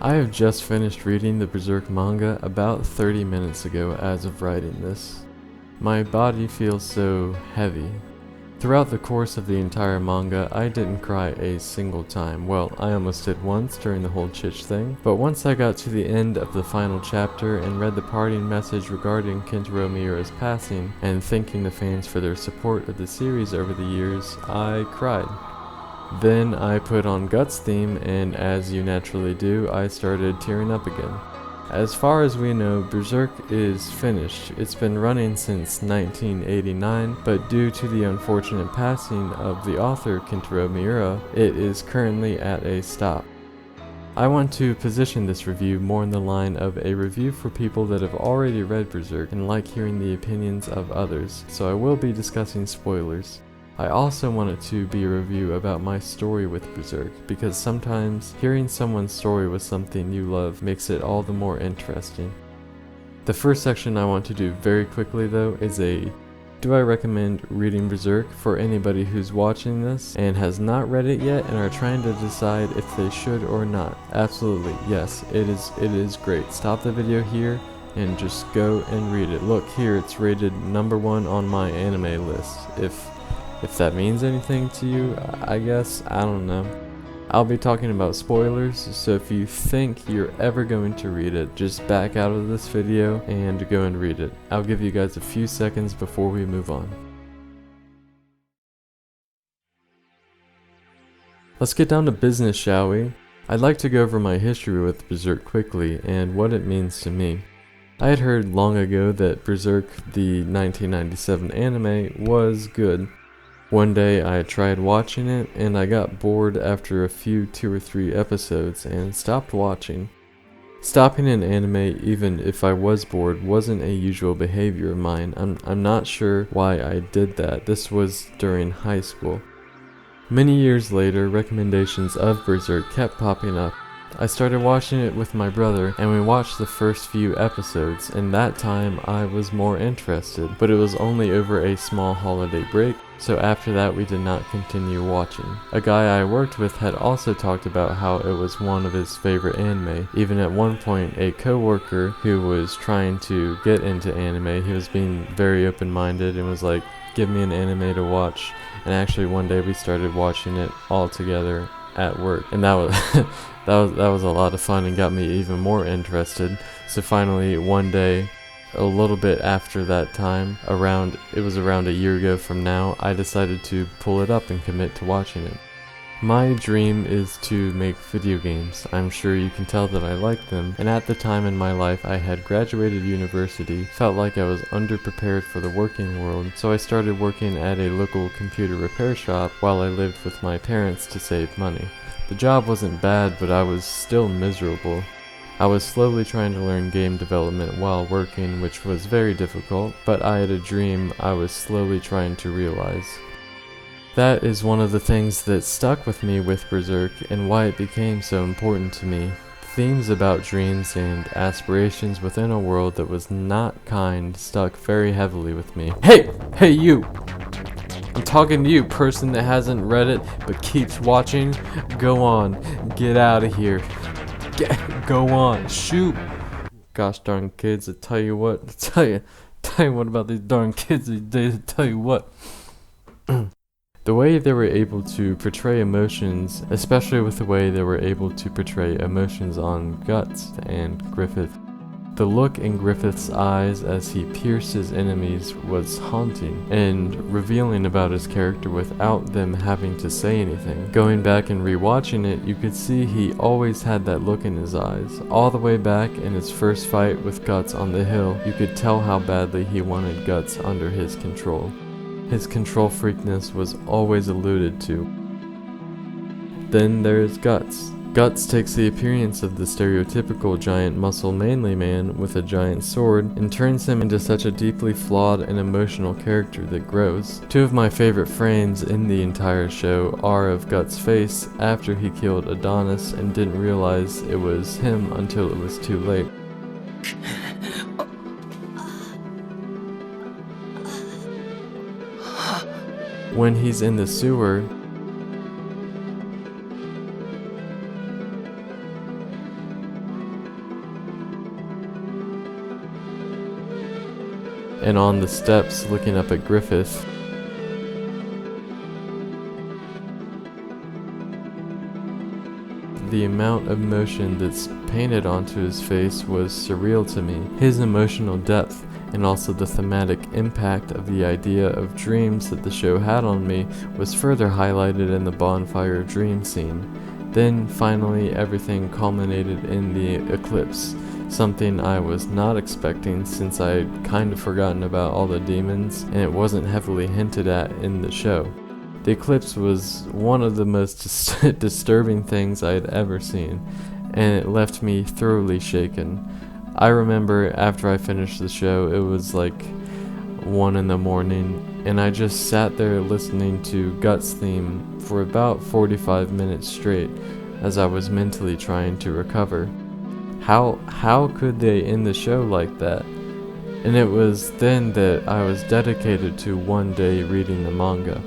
I have just finished reading the Berserk manga about 30 minutes ago as of writing this. My body feels so heavy. Throughout the course of the entire manga, I didn't cry a single time. Well, I almost did once during the whole Chich thing, but once I got to the end of the final chapter and read the parting message regarding Kentaro Miura's passing and thanking the fans for their support of the series over the years, I cried. Then I put on Guts theme, and as you naturally do, I started tearing up again. As far as we know, Berserk is finished. It's been running since 1989, but due to the unfortunate passing of the author Kentaro Miura, it is currently at a stop. I want to position this review more in the line of a review for people that have already read Berserk and like hearing the opinions of others, so I will be discussing spoilers. I also want it to be a review about my story with Berserk, because sometimes hearing someone's story with something you love makes it all the more interesting. The first section I want to do very quickly though is do I recommend reading Berserk for anybody who's watching this and has not read it yet and are trying to decide if they should or not. Absolutely, yes, it is great. Stop the video here and just go and read it. Look here, it's rated #1 on my anime list. If that means anything to you, I guess, I don't know. I'll be talking about spoilers, so if you think you're ever going to read it, just back out of this video and go and read it. I'll give you guys a few seconds before we move on. Let's get down to business, shall we? I'd like to go over my history with Berserk quickly and what it means to me. I had heard long ago that Berserk, the 1997 anime, was good. One day I tried watching it and I got bored after a few 2 or 3 episodes and stopped watching. Stopping an anime even if I was bored wasn't a usual behavior of mine. I'm not sure why I did that. This was during high school. Many years later, recommendations of Berserk kept popping up. I started watching it with my brother, and we watched the first few episodes, and that time I was more interested, but it was only over a small holiday break, so after that we did not continue watching. A guy I worked with had also talked about how it was one of his favorite anime. Even at one point, a co-worker who was trying to get into anime, he was being very open-minded and was like, give me an anime to watch, and actually one day we started watching it all together at work, and that was that was a lot of fun and got me even more interested. So finally one day, a little bit after that time, it was around a year ago from now, I decided to pull it up and commit to watching it. My dream is to make video games. I'm sure you can tell that I like them, and at the time in my life I had graduated university, felt like I was underprepared for the working world, so I started working at a local computer repair shop while I lived with my parents to save money. The job wasn't bad, but I was still miserable. I was slowly trying to learn game development while working, which was very difficult, but I had a dream I was slowly trying to realize. That is one of the things that stuck with me with Berserk and why it became so important to me. Themes about dreams and aspirations within a world that was not kind stuck very heavily with me. Hey you! I'm talking to you, person that hasn't read it but keeps watching. Go on, get out of here. Go on, shoot! Gosh darn kids, I tell you what, tell you what about these darn kids these days, I tell you what. The way they were able to portray emotions, especially with the way they were able to portray emotions on Guts and Griffith. The look in Griffith's eyes as he pierced his enemies was haunting and revealing about his character without them having to say anything. Going back and rewatching it, you could see he always had that look in his eyes. All the way back in his first fight with Guts on the hill, you could tell how badly he wanted Guts under his control. His control freakness was always alluded to. Then there's Guts. Guts takes the appearance of the stereotypical giant muscle manly man with a giant sword and turns him into such a deeply flawed and emotional character that grows. Two of my favorite frames in the entire show are of Guts' face after he killed Adonis and didn't realize it was him until it was too late. When he's in the sewer, and on the steps looking up at Griffith. The amount of emotion that's painted onto his face was surreal to me. His emotional depth and also the thematic impact of the idea of dreams that the show had on me was further highlighted in the bonfire dream scene. Then finally everything culminated in the eclipse, something I was not expecting since I had kind of forgotten about all the demons and it wasn't heavily hinted at in the show. The eclipse was one of the most disturbing things I had ever seen, and it left me thoroughly shaken. I remember after I finished the show, it was like 1 in the morning, and I just sat there listening to Guts' theme for about 45 minutes straight as I was mentally trying to recover. How could they end the show like that? And it was then that I was dedicated to one day reading the manga.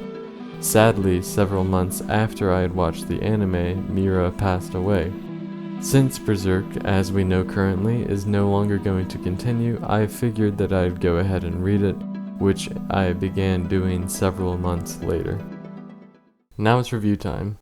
Sadly, several months after I had watched the anime, Miura passed away. Since Berserk, as we know currently, is no longer going to continue, I figured that I'd go ahead and read it, which I began doing several months later. Now it's review time.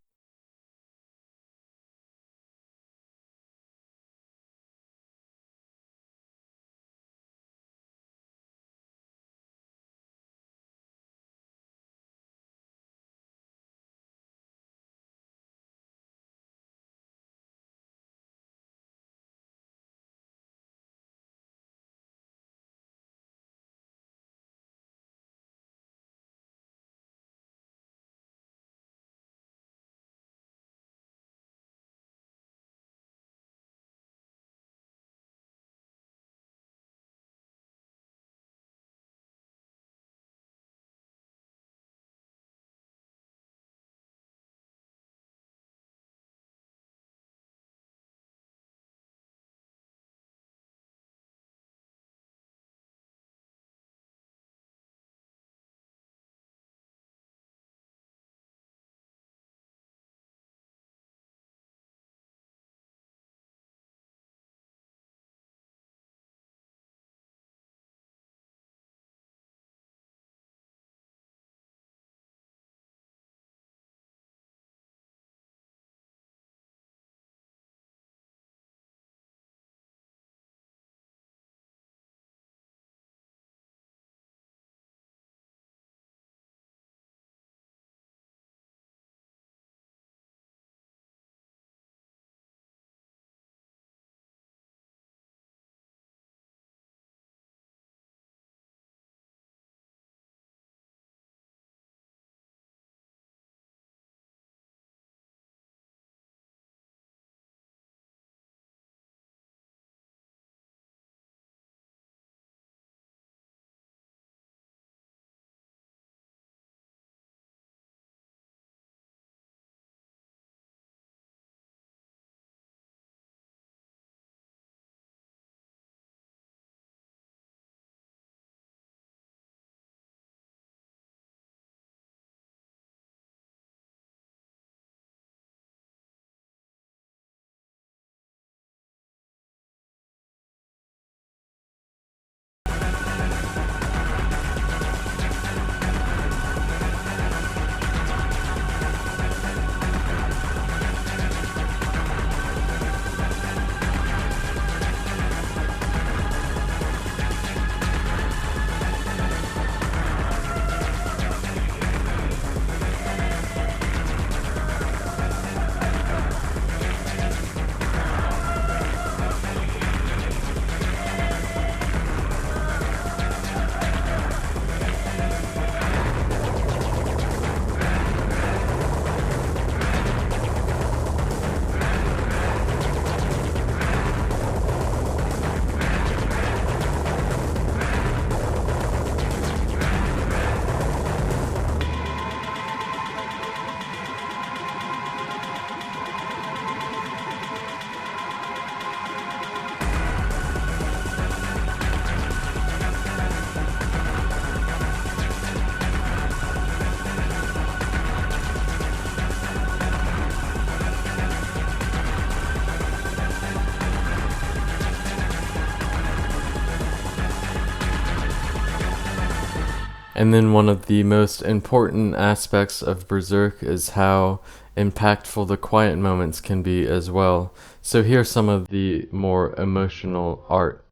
And then one of the most important aspects of Berserk is how impactful the quiet moments can be as well. So here's some of the more emotional art.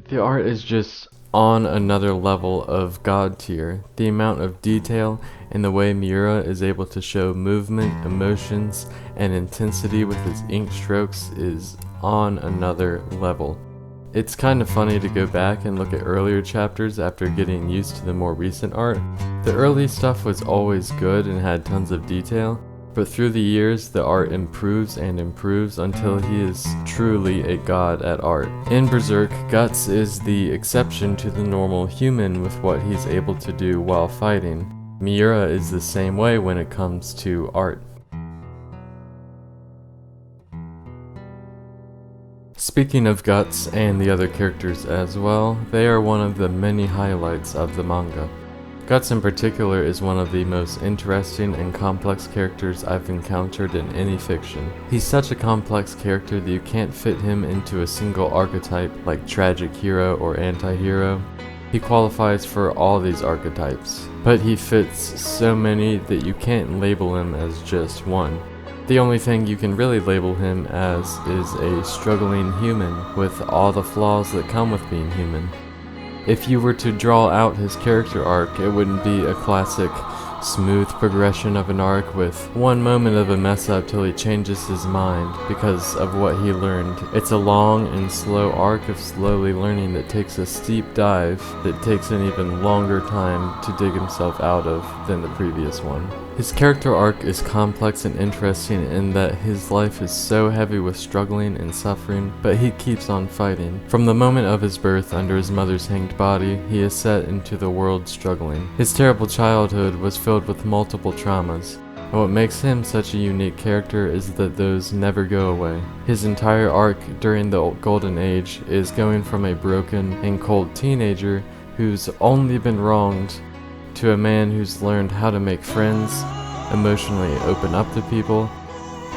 The art is just on another level of god tier. The amount of detail and the way Miura is able to show movement, emotions, and intensity with his ink strokes is on another level. It's kind of funny to go back and look at earlier chapters after getting used to the more recent art. The early stuff was always good and had tons of detail, but through the years, the art improves and improves until he is truly a god at art. In Berserk, Guts is the exception to the normal human with what he's able to do while fighting. Miura is the same way when it comes to art. Speaking of Guts and the other characters as well, they are one of the many highlights of the manga. Guts in particular is one of the most interesting and complex characters I've encountered in any fiction. He's such a complex character that you can't fit him into a single archetype like tragic hero or anti-hero. He qualifies for all these archetypes, but he fits so many that you can't label him as just one. The only thing you can really label him as is a struggling human with all the flaws that come with being human. If you were to draw out his character arc, it wouldn't be a classic, smooth progression of an arc with one moment of a mess up till he changes his mind because of what he learned. It's a long and slow arc of slowly learning that takes a steep dive that takes an even longer time to dig himself out of than the previous one. His character arc is complex and interesting in that his life is so heavy with struggling and suffering, but he keeps on fighting. From the moment of his birth under his mother's hanged body, he is set into the world struggling. His terrible childhood was filled with multiple traumas, and what makes him such a unique character is that those never go away. His entire arc during the Golden Age is going from a broken and cold teenager who's only been wronged to a man who's learned how to make friends, emotionally open up to people,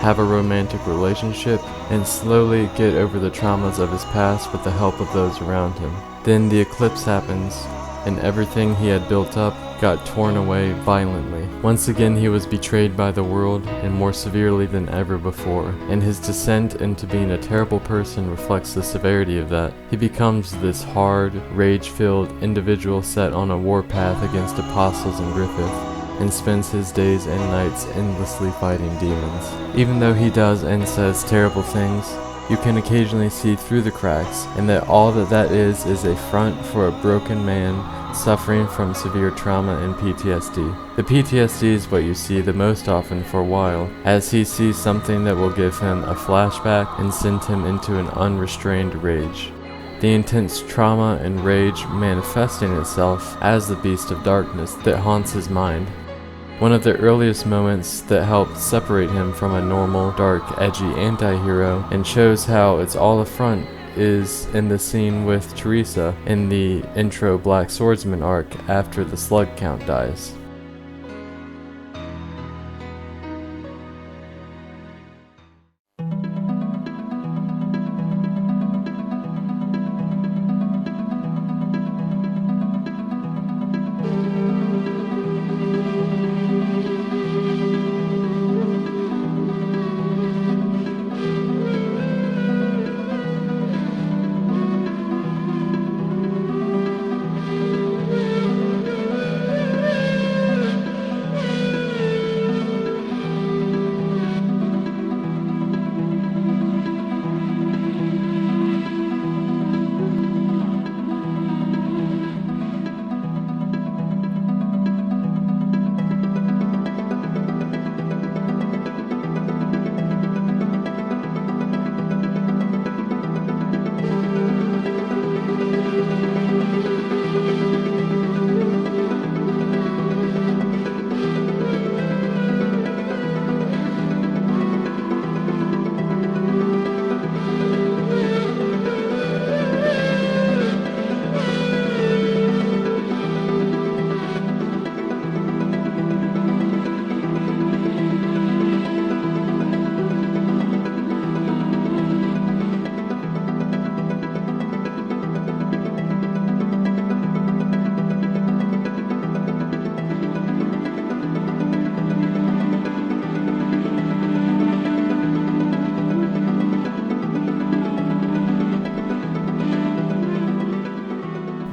have a romantic relationship, and slowly get over the traumas of his past with the help of those around him. Then the eclipse happens, and everything he had built up got torn away violently. Once again he was betrayed by the world, and more severely than ever before, and his descent into being a terrible person reflects the severity of that. He becomes this hard, rage-filled individual set on a warpath against apostles and Griffith, and spends his days and nights endlessly fighting demons. Even though he does and says terrible things, you can occasionally see through the cracks, and that all that is a front for a broken man suffering from severe trauma and PTSD. The PTSD is what you see the most often for a while, as he sees something that will give him a flashback and send him into an unrestrained rage. The intense trauma and rage manifesting itself as the beast of darkness that haunts his mind. One of the earliest moments that helped separate him from a normal, dark, edgy anti-hero and shows how it's all a front is in the scene with Teresa in the intro Black Swordsman arc after the slug count dies.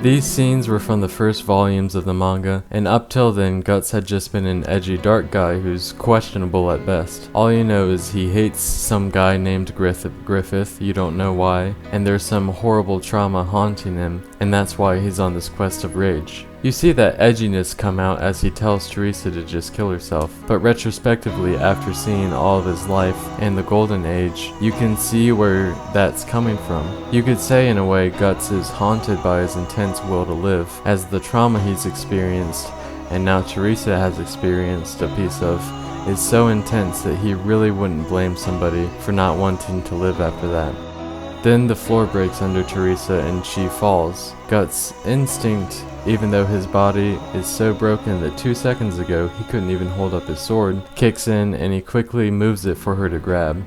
These scenes were from the first volumes of the manga, and up till then Guts had just been an edgy dark guy who's questionable at best. All you know is he hates some guy named Griffith, you don't know why, and there's some horrible trauma haunting him, and that's why he's on this quest of rage. You see that edginess come out as he tells Teresa to just kill herself, but retrospectively after seeing all of his life and the golden age, you can see where that's coming from. You could say in a way Guts is haunted by his intense will to live, as the trauma he's experienced, and now Teresa has experienced a piece of, is so intense that he really wouldn't blame somebody for not wanting to live after that. Then the floor breaks under Teresa and she falls. Guts' instinct, even though his body is so broken that 2 seconds ago he couldn't even hold up his sword, kicks in and he quickly moves it for her to grab.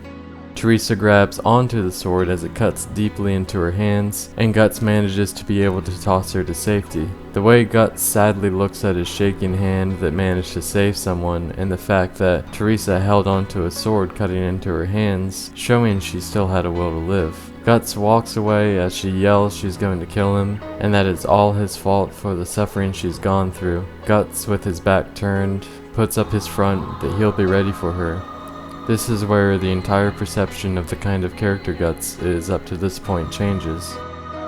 Teresa grabs onto the sword as it cuts deeply into her hands, and Guts manages to be able to toss her to safety. The way Guts sadly looks at his shaking hand that managed to save someone, and the fact that Teresa held onto a sword cutting into her hands, showing she still had a will to live. Guts walks away as she yells she's going to kill him, and that it's all his fault for the suffering she's gone through. Guts, with his back turned, puts up his front that he'll be ready for her. This is where the entire perception of the kind of character Guts is up to this point changes.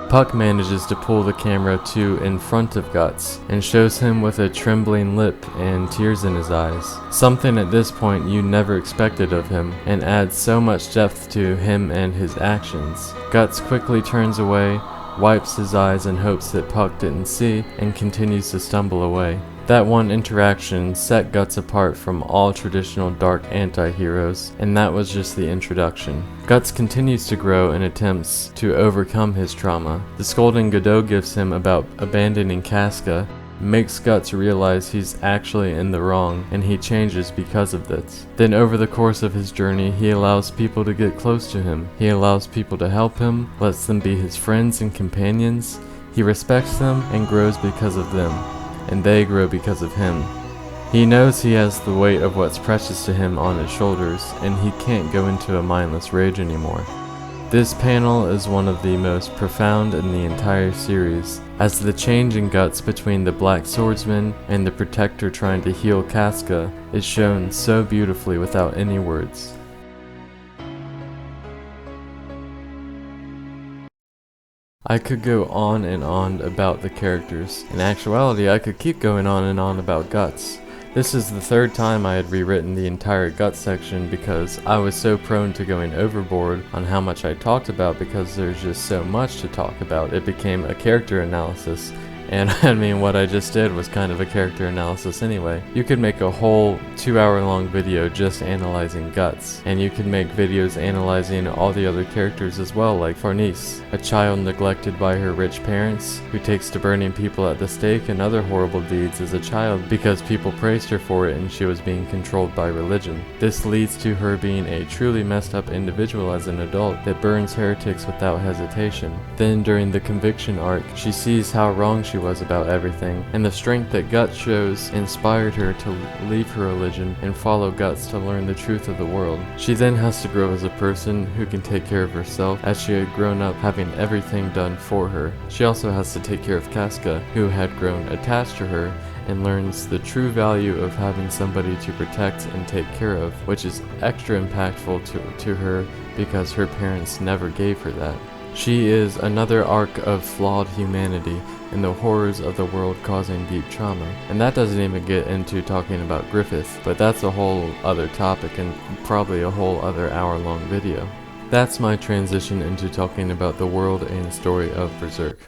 Puck manages to pull the camera to in front of Guts and shows him with a trembling lip and tears in his eyes. Something at this point you never expected of him, and adds so much depth to him and his actions. Guts quickly turns away, wipes his eyes in hopes that Puck didn't see, and continues to stumble away. That one interaction set Guts apart from all traditional dark anti-heroes, and that was just the introduction. Guts continues to grow and attempts to overcome his trauma. The scolding Godot gives him about abandoning Casca makes Guts realize he's actually in the wrong, and he changes because of this. Then over the course of his journey, he allows people to get close to him. He allows people to help him, lets them be his friends and companions. He respects them and grows because of them, and they grow because of him. He knows he has the weight of what's precious to him on his shoulders, and he can't go into a mindless rage anymore. This panel is one of the most profound in the entire series, as the change in Guts between the Black Swordsman and the Protector trying to heal Casca is shown so beautifully without any words. I could go on and on about the characters. In actuality, I could keep going on and on about Guts. This is the third time I had rewritten the entire Guts section because I was so prone to going overboard on how much I talked about because there's just so much to talk about. It became a character analysis. And I mean, what I just did was kind of a character analysis anyway. You could make a whole 2-hour long video just analyzing Guts, and you could make videos analyzing all the other characters as well, like Farnese, a child neglected by her rich parents, who takes to burning people at the stake and other horrible deeds as a child because people praised her for it and she was being controlled by religion. This leads to her being a truly messed up individual as an adult that burns heretics without hesitation. Then during the conviction arc, she sees how wrong she was about everything, and the strength that Guts shows inspired her to leave her religion and follow Guts to learn the truth of the world. She then has to grow as a person who can take care of herself, as she had grown up having everything done for her. She also has to take care of Casca, who had grown attached to her, and learns the true value of having somebody to protect and take care of, which is extra impactful to her because her parents never gave her that. She is another arc of flawed humanity and the horrors of the world causing deep trauma. And that doesn't even get into talking about Griffith, but that's a whole other topic and probably a whole other hour-long video. That's my transition into talking about the world and story of Berserk.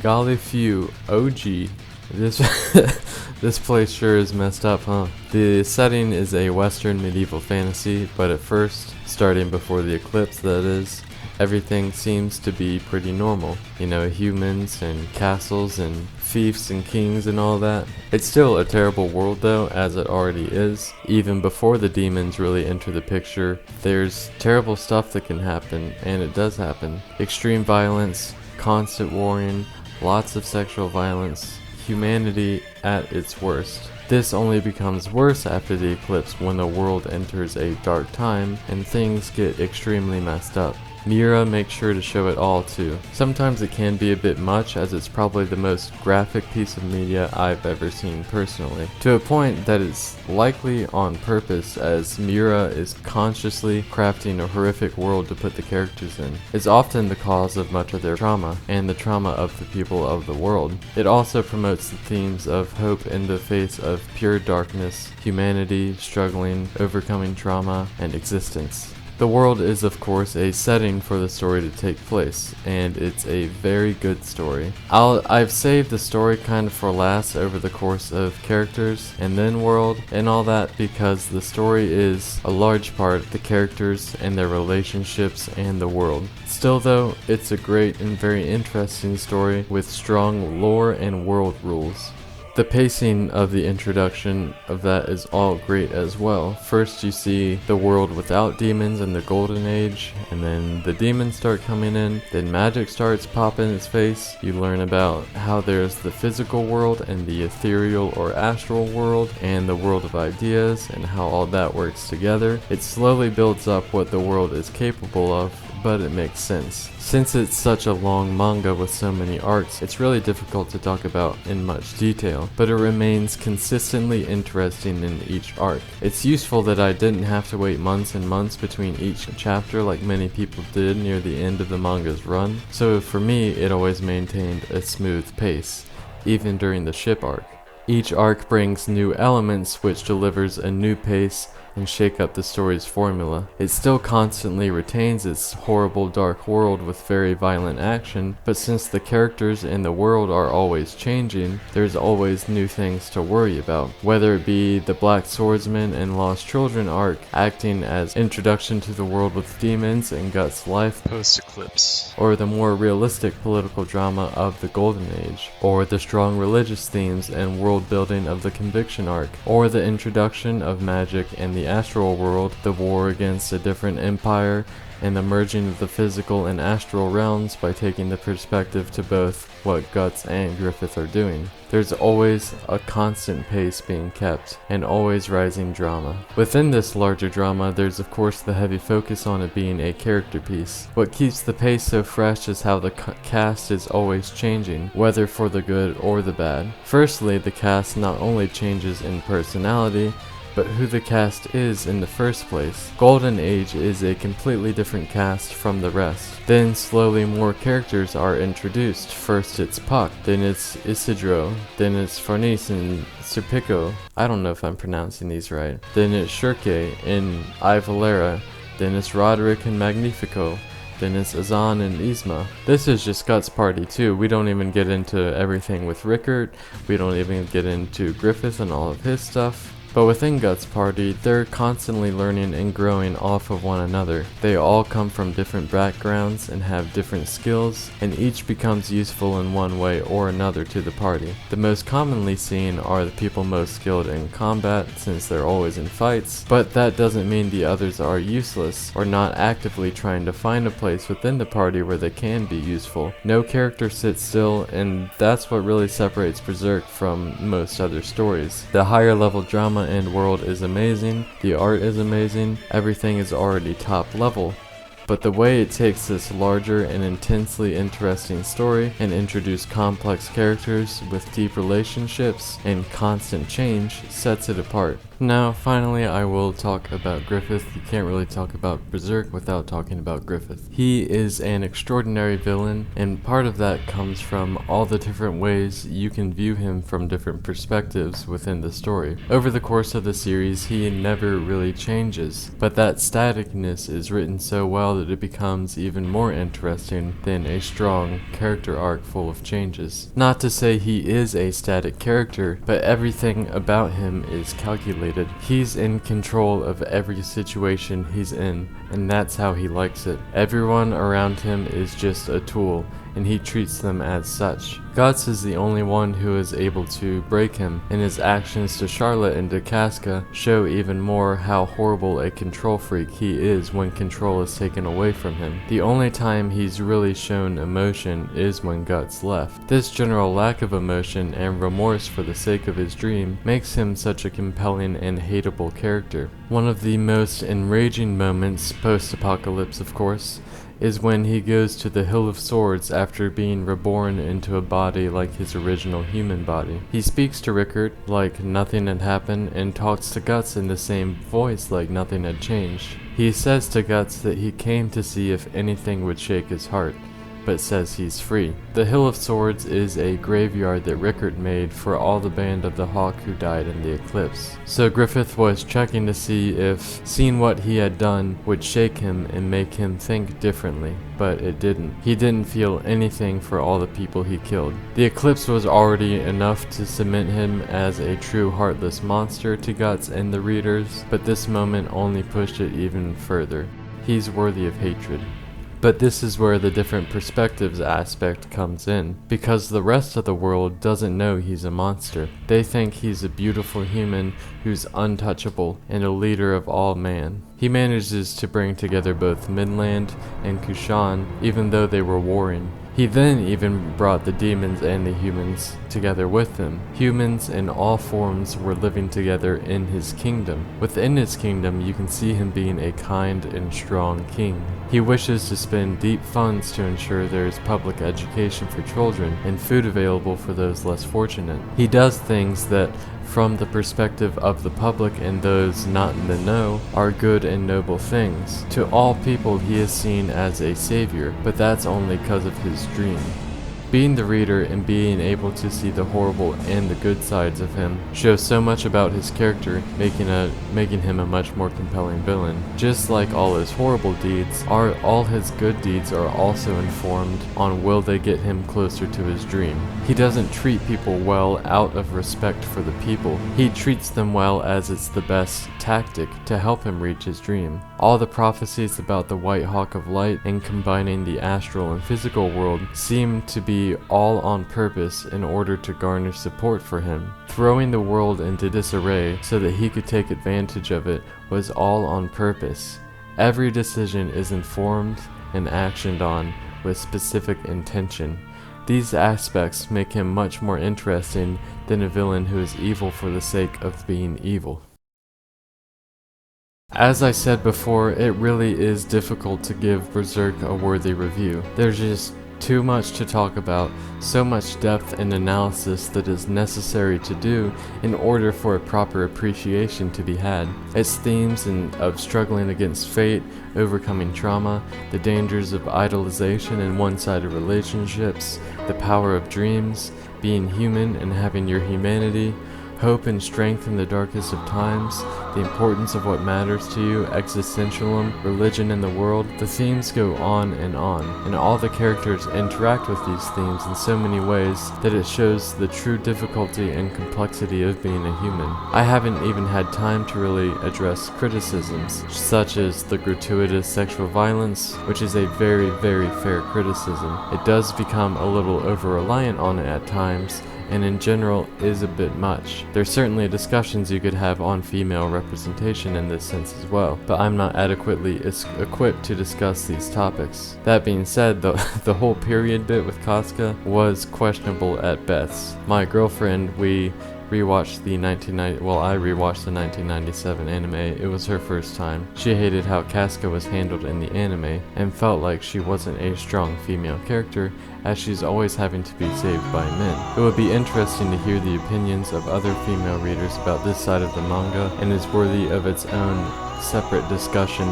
Golly phew, OG. This place sure is messed up, huh? The setting is a western medieval fantasy, but at first, starting before the eclipse that is, everything seems to be pretty normal. You know, humans and castles and fiefs and kings and all that. It's still a terrible world though, as it already is. Even before the demons really enter the picture, there's terrible stuff that can happen, and it does happen. Extreme violence, constant warring, lots of sexual violence, humanity at its worst. This only becomes worse after the eclipse when the world enters a dark time and things get extremely messed up. Miura makes sure to show it all too. Sometimes it can be a bit much, as it's probably the most graphic piece of media I've ever seen personally, to a point that it's likely on purpose, as Miura is consciously crafting a horrific world to put the characters in. It's often the cause of much of their trauma, and the trauma of the people of the world. It also promotes the themes of hope in the face of pure darkness, humanity struggling, overcoming trauma, and existence. The world is of course a setting for the story to take place, and it's a very good story. I've saved the story kind of for last over the course of characters and then world and all that, because the story is a large part the characters and their relationships and the world. Still though, it's a great and very interesting story with strong lore and world rules. The pacing of the introduction of that is all great as well. First you see the world without demons in the golden age, and then the demons start coming in, then magic starts popping its face. You learn about how there's the physical world and the ethereal or astral world and the world of ideas and how all that works together. It slowly builds up what the world is capable of, but it makes sense. Since it's such a long manga with so many arcs, it's really difficult to talk about in much detail, but it remains consistently interesting in each arc. It's useful that I didn't have to wait months and months between each chapter like many people did near the end of the manga's run, so for me it always maintained a smooth pace, even during the ship arc. Each arc brings new elements which delivers a new pace and shake up the story's formula. It still constantly retains its horrible dark world with very violent action, but since the characters and the world are always changing, there's always new things to worry about. Whether it be the Black Swordsman and Lost Children arc acting as introduction to the world with demons and Guts' life post-eclipse, or the more realistic political drama of the Golden Age, or the strong religious themes and world building of the Conviction arc, or the introduction of magic and the astral world, the war against a different empire, and the merging of the physical and astral realms by taking the perspective to both what Guts and Griffith are doing. There's always a constant pace being kept, and always rising drama. Within this larger drama, there's of course the heavy focus on it being a character piece. What keeps the pace so fresh is how the cast is always changing, whether for the good or the bad. Firstly, the cast not only changes in personality, but who the cast is in the first place. Golden Age is a completely different cast from the rest. Then slowly more characters are introduced. First it's Puck, then it's Isidro, then it's Farnese and Serpico. I don't know if I'm pronouncing these right. Then it's Shirke and Ivalera, then it's Roderick and Magnifico. Then it's Azan and Yzma. This is just Guts' party too. We don't even get into everything with Rickard. We don't even get into Griffith and all of his stuff. But within Guts' party, they're constantly learning and growing off of one another. They all come from different backgrounds and have different skills, and each becomes useful in one way or another to the party. The most commonly seen are the people most skilled in combat, since they're always in fights, but that doesn't mean the others are useless or not actively trying to find a place within the party where they can be useful. No character sits still, and that's what really separates Berserk from most other stories. The higher level drama and world is amazing, the art is amazing, everything is already top level. But the way it takes this larger and intensely interesting story and introduce complex characters with deep relationships and constant change sets it apart. Now, finally, I will talk about Griffith. You can't really talk about Berserk without talking about Griffith. He is an extraordinary villain, and part of that comes from all the different ways you can view him from different perspectives within the story. Over the course of the series, he never really changes, but that staticness is written so well that it becomes even more interesting than a strong character arc full of changes. Not to say he is a static character, but everything about him is calculated. He's in control of every situation he's in, and that's how he likes it. Everyone around him is just a tool, and he treats them as such. Guts is the only one who is able to break him, and his actions to Charlotte and to Casca show even more how horrible a control freak he is when control is taken away from him. The only time he's really shown emotion is when Guts left. This general lack of emotion and remorse for the sake of his dream makes him such a compelling and hateable character. One of the most enraging moments, post-apocalypse of course, is when he goes to the Hill of Swords after being reborn into a body like his original human body. He speaks to Rickert like nothing had happened and talks to Guts in the same voice like nothing had changed. He says to Guts that he came to see if anything would shake his heart, but says he's free. The Hill of Swords is a graveyard that Rickert made for all the band of the Hawk who died in the eclipse. So Griffith was checking to see if seeing what he had done would shake him and make him think differently, but it didn't. He didn't feel anything for all the people he killed. The eclipse was already enough to cement him as a true heartless monster to Guts and the readers, but this moment only pushed it even further. He's worthy of hatred. But this is where the different perspectives aspect comes in, because the rest of the world doesn't know he's a monster. They think he's a beautiful human who's untouchable and a leader of all man. He manages to bring together both Midland and Kushan, even though they were warring. He then even brought the demons and the humans together with him. Humans in all forms were living together in his kingdom. Within his kingdom, you can see him being a kind and strong king. He wishes to spend deep funds to ensure there is public education for children and food available for those less fortunate. He does things that, from the perspective of the public and those not in the know, are good and noble things. To all people he is seen as a savior, but that's only because of his dream. Being the reader and being able to see the horrible and the good sides of him shows so much about his character, making him a much more compelling villain. Just like all his horrible deeds, all his good deeds are also informed on will they get him closer to his dream. He doesn't treat people well out of respect for the people. He treats them well as it's the best tactic to help him reach his dream. All the prophecies about the White Hawk of Light and combining the astral and physical world seem to be all on purpose in order to garner support for him. Throwing the world into disarray so that he could take advantage of it was all on purpose. Every decision is informed and actioned on with specific intention. These aspects make him much more interesting than a villain who is evil for the sake of being evil. As I said before, it really is difficult to give Berserk a worthy review. There's just too much to talk about, so much depth and analysis that is necessary to do in order for a proper appreciation to be had. Its themes of struggling against fate, overcoming trauma, the dangers of idolization and one-sided relationships, the power of dreams, being human and having your humanity, hope and strength in the darkest of times, the importance of what matters to you, existentialism, religion and the world. The themes go on, and all the characters interact with these themes in so many ways that it shows the true difficulty and complexity of being a human. I haven't even had time to really address criticisms, such as the gratuitous sexual violence, which is a very, very fair criticism. It does become a little over-reliant on it at times, and in general is a bit much. There's certainly discussions you could have on female representation in this sense as well, but I'm not adequately equipped to discuss these topics. That being said, the whole period bit with Casca was questionable at best. My girlfriend, I rewatched the 1997 anime. It was her first time. She hated how Casca was handled in the anime and felt like she wasn't a strong female character, as she's always having to be saved by men. It would be interesting to hear the opinions of other female readers about this side of the manga, and is worthy of its own separate discussion.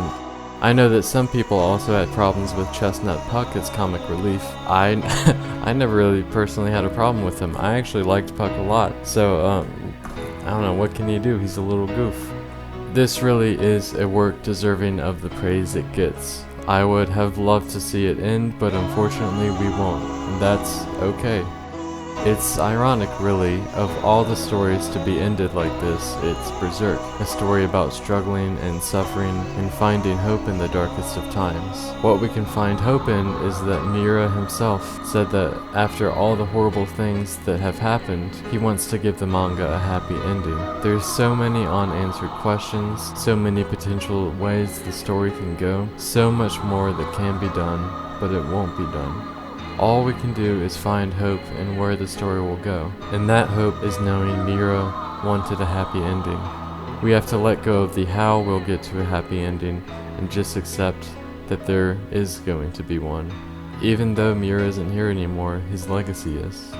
I know that some people also had problems with Chestnut Puck as comic relief. I never really personally had a problem with him. I actually liked Puck a lot, so I don't know, what can you do? He's a little goof. This really is a work deserving of the praise it gets. I would have loved to see it end, but unfortunately we won't, and that's okay. It's ironic, really, of all the stories to be ended like this, it's Berserk, a story about struggling and suffering and finding hope in the darkest of times. What we can find hope in is that Miura himself said that after all the horrible things that have happened, he wants to give the manga a happy ending. There's so many unanswered questions, so many potential ways the story can go, so much more that can be done, but it won't be done. All we can do is find hope in where the story will go, and that hope is knowing Miura wanted a happy ending. We have to let go of the how we'll get to a happy ending and just accept that there is going to be one. Even though Miura isn't here anymore, his legacy is.